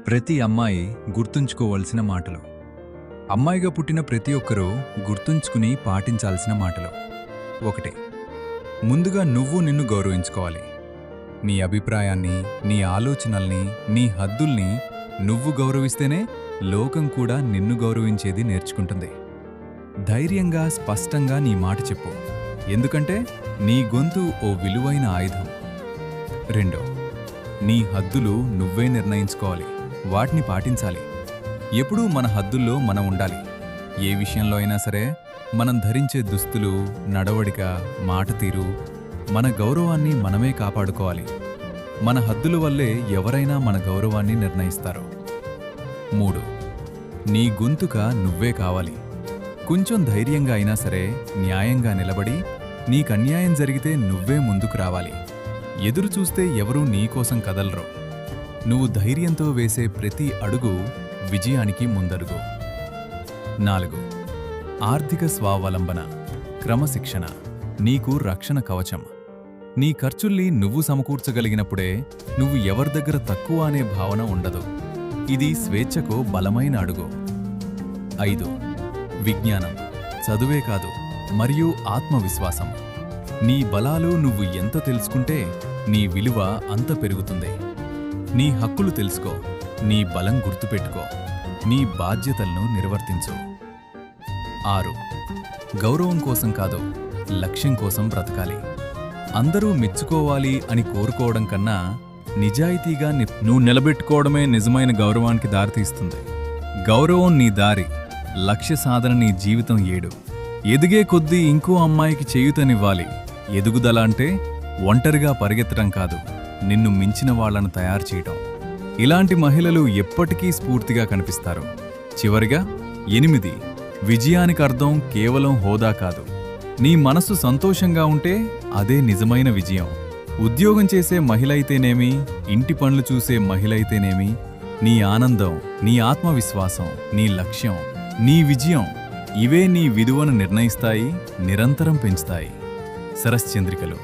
ప్రతి అమ్మాయి గుర్తుంచుకోవలసిన మాటలు. అమ్మాయిగా పుట్టిన ప్రతి ఒక్కరూ గుర్తుంచుకుని పాటించాల్సిన మాటలు. 1. ముందుగా నువ్వు నిన్ను గౌరవించుకోవాలి. నీ అభిప్రాయాన్ని, నీ ఆలోచనల్ని, నీ హద్దుల్ని నువ్వు గౌరవిస్తేనే లోకం కూడా నిన్ను గౌరవించేది నేర్చుకుంటుంది. ధైర్యంగా, స్పష్టంగా నీ మాట చెప్పు. ఎందుకంటే నీ గొంతు ఓ విలువైన ఆయుధం. 2. నీ హద్దులు నువ్వే నిర్ణయించుకోవాలి. వాటిని పాటించాలి. ఎప్పుడూ మన హద్దుల్లో మనం ఉండాలి. ఏ విషయంలో అయినా సరే మనం ధరించే దుస్తులు, నడవడిక, మాట తీరు, మన గౌరవాన్ని మనమే కాపాడుకోవాలి. మన హద్దుల వల్లే ఎవరైనా మన గౌరవాన్ని నిర్ణయిస్తారు. 3. నీ గొంతుక నువ్వే కావాలి. కొంచెం ధైర్యంగా అయినా సరే న్యాయంగా నిలబడి, నీకన్యాయం జరిగితే నువ్వే ముందుకు రావాలి. ఎదురు చూస్తే ఎవరూ నీకోసం కదలరు. నువ్వు ధైర్యంతో వేసే ప్రతి అడుగు విజయానికి ముందడుగు. 4. ఆర్థిక స్వావలంబన, క్రమశిక్షణ నీకు రక్షణ కవచం. నీ ఖర్చుల్ని నువ్వు సమకూర్చగలిగినప్పుడే నువ్వు ఎవరి దగ్గర తక్కువ అనే భావన ఉండదు. ఇది స్వేచ్ఛకు బలమైన అడుగు. 5. విజ్ఞానం, చదువే కాదు, మరియు ఆత్మవిశ్వాసం. నీ బలాలు నువ్వు ఎంత తెలుసుకుంటే నీ విలువ అంత పెరుగుతుంది. నీ హక్కులు తెలుసుకో, నీ బలం గుర్తుపెట్టుకో, నీ బాధ్యతలను నిర్వర్తించు. 6. గౌరవం కోసం కాదు, లక్ష్యం కోసం బ్రతకాలి. అందరూ మెచ్చుకోవాలి అని కోరుకోవడం కన్నా నిజాయితీగా నువ్వు నిలబెట్టుకోవడమే నిజమైన గౌరవానికి దారితీస్తుంది. గౌరవం నీ దారి, లక్ష్య సాధన నీ జీవితం ఏడు. ఎదిగే కొద్దీ ఇంకో అమ్మాయికి చేయూతనివ్వాలి. ఎదుగుదల అంటే ఒంటరిగా పరిగెత్తడం కాదు, నిన్ను మించిన వాళ్లను తయారు చేయటం. ఇలాంటి మహిళలు ఎప్పటికీ స్ఫూర్తిగా కనిపిస్తారు. చివరిగా 8. విజయానికి అర్థం కేవలం హోదా కాదు. నీ మనసు సంతోషంగా ఉంటే అదే నిజమైన విజయం. ఉద్యోగం చేసే మహిళ అయితేనేమి, ఇంటి పనులు చూసే మహిళ అయితేనేమి, నీ ఆనందం, నీ ఆత్మవిశ్వాసం, నీ లక్ష్యం, నీ విజయం ఇవే నీ విలువను నిర్ణయిస్తాయి, నిరంతరం పెంచుతాయి. శరశ్చంద్రికలు.